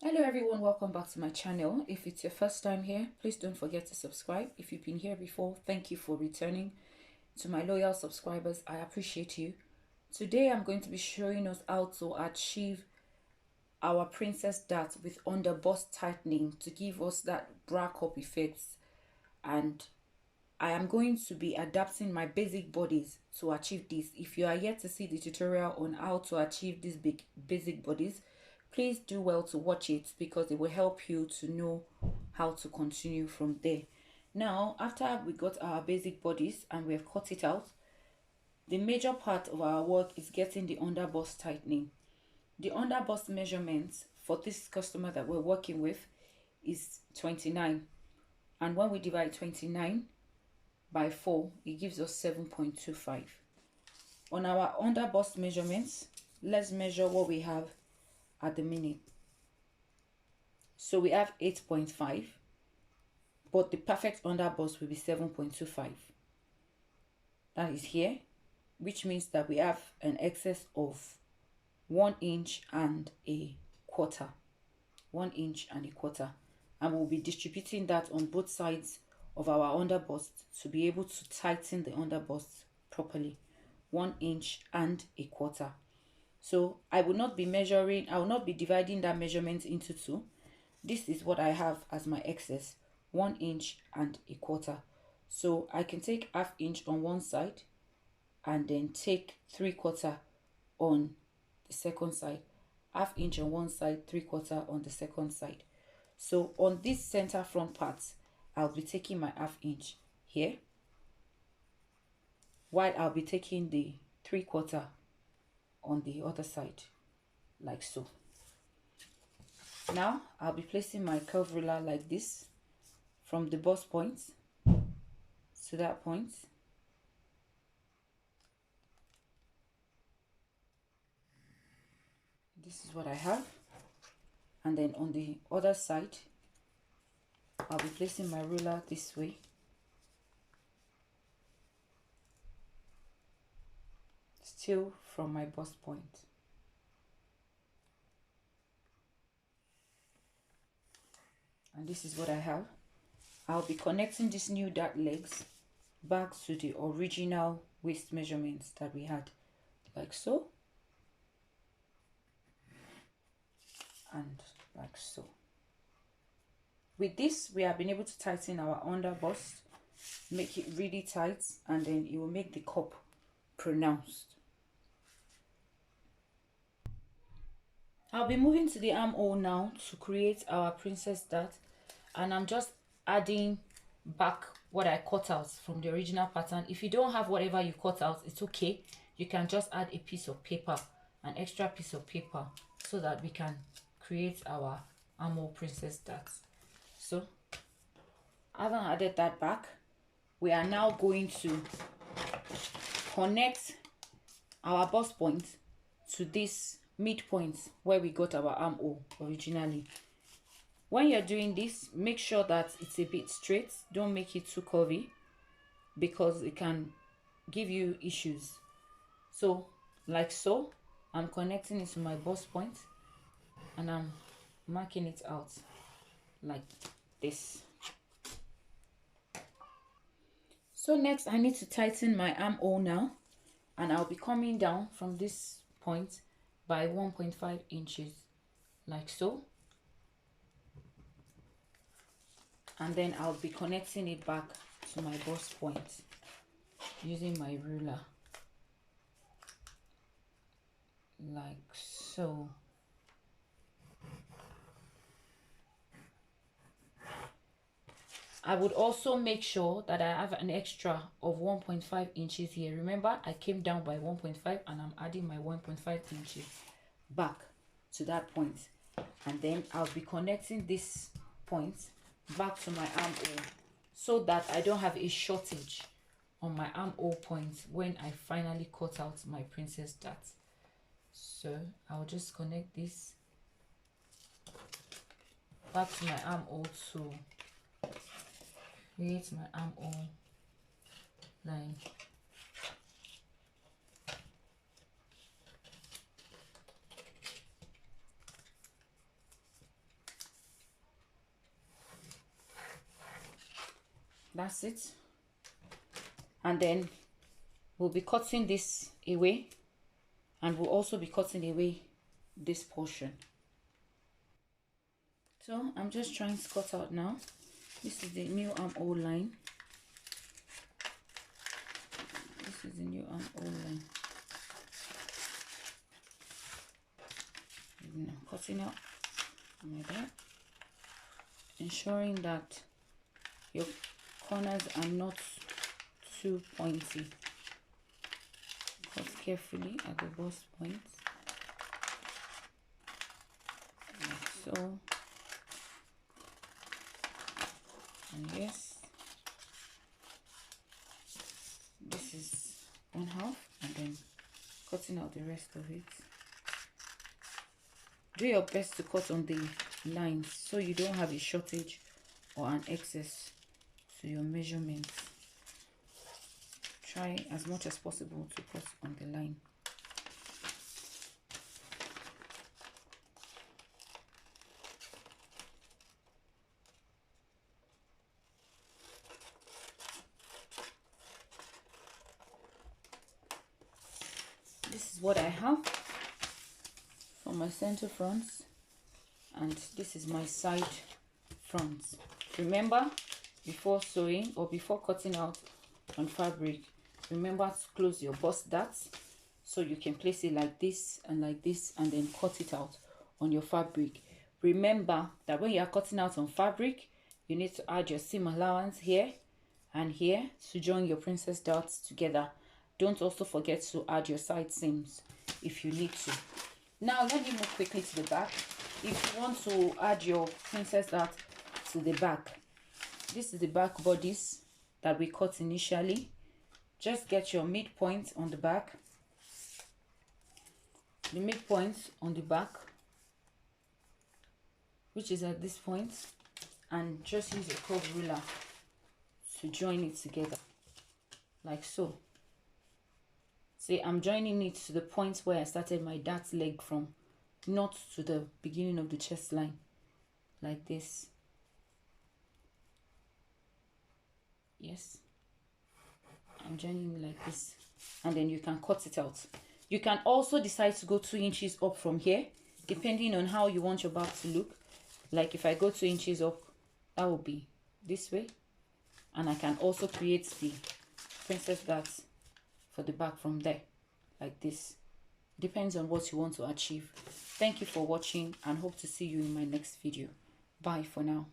Hello everyone, welcome back to my channel. If it's your first time here, please don't forget to subscribe. If you've been here before, thank you for returning. To my loyal subscribers, I appreciate you. Today I'm going to be showing us how to achieve our princess dart with under bust tightening to give us that bra cup effects, and I am going to be adapting my basic bodies to achieve this. If you are yet to see the tutorial on how to achieve these basic bodies, please do well to watch it because it will help you to know how to continue from there. Now, after we got our basic bodies and we have cut it out, the major part of our work is getting the under bust tightening. The under bust measurements for this customer that we're working with is 29, and when we divide 29 by 4, it gives us 7.25. On our under bust measurements, let's measure what we have at the minute. So we have 8.5, but the perfect under bust will be 7.25. That is here, which means that we have an excess of 1 inch and a quarter. 1 inch and a quarter. And we'll be distributing that on both sides of our under bust to be able to tighten the under bust properly. 1 inch and a quarter. So I will not be measuring, I will not be dividing that measurement into two. This is what I have as my excess, 1 inch and a quarter. So I can take ½ inch on one side and then take 3/4 on the second side. ½ inch on one side, 3/4 on the second side. So on this center front part, I'll be taking my ½ inch here, while I'll be taking the 3/4 on the other side, like so. Now I'll be placing my curve ruler like this from the bust point to that point. This is what I have, and then on the other side I'll be placing my ruler this way, still from my bust point. And this is what I have. I'll be connecting these new dart legs back to the original waist measurements that we had, like so and like so. With this, we have been able to tighten our under bust, make it really tight, and then it will make the cup pronounced. I'll be moving to the armhole now to create our princess dart, and I'm just adding back what I cut out from the original pattern. If you don't have whatever you cut out, it's okay. You can just add a piece of paper, an extra piece of paper, so that we can create our armhole princess dart. So having added that back, we are now going to connect our bust point to this midpoint where we got our armhole originally. When you're doing this, make sure that it's a bit straight. Don't make it too curvy because it can give you issues. So like so, I'm connecting it to my bust point and I'm marking it out like this. So next I need to tighten my armhole now, and I'll be coming down from this point by 1.5 inches like so, and then I'll be connecting it back to my bust point using my ruler like so. I would also make sure that I have an extra of 1.5 inches here. Remember, I came down by 1.5 and I'm adding my 1.5 inches back to that point. And then I'll be connecting this point back to my armhole so that I don't have a shortage on my armhole point when I finally cut out my princess dart. So I'll just connect this back to my armhole to create my armhole line. That's it. And then we'll be cutting this away, and we'll also be cutting away this portion. So I'm just trying to cut out now. This is the new armhole line. This is the new armhole line. And I'm cutting out like that, ensuring that your corners are not too pointy. Cut carefully at the bust points, like so. And yes, this is one half, and then cutting out the rest of it. Do your best to cut on the lines so you don't have a shortage or an excess to your measurements. Try as much as possible to cut on the line. This is what I have for my center fronts, and this is my side fronts. Remember, before sewing or before cutting out on fabric, remember to close your bust darts so you can place it like this, and then cut it out on your fabric. Remember that when you are cutting out on fabric, you need to add your seam allowance here and here to join your princess darts together. Don't also forget to add your side seams if you need to. Now let me move quickly to the back. If you want to add your princess dart to the back, this is the back bodice that we cut initially. Just get your midpoint on the back, the midpoint on the back, which is at this point, and just use a curved ruler to join it together like so. See, I'm joining it to the point where I started my dart leg from, not to the beginning of the chest line, like this. Yes, I'm joining it like this, and then you can cut it out. You can also decide to go 2 inches up from here, depending on how you want your back to look. Like if I go 2 inches up, that will be this way, and I can also create the princess darts for the back from there, like this. Depends on what you want to achieve. Thank you for watching, and hope to see you in my next video. Bye for now.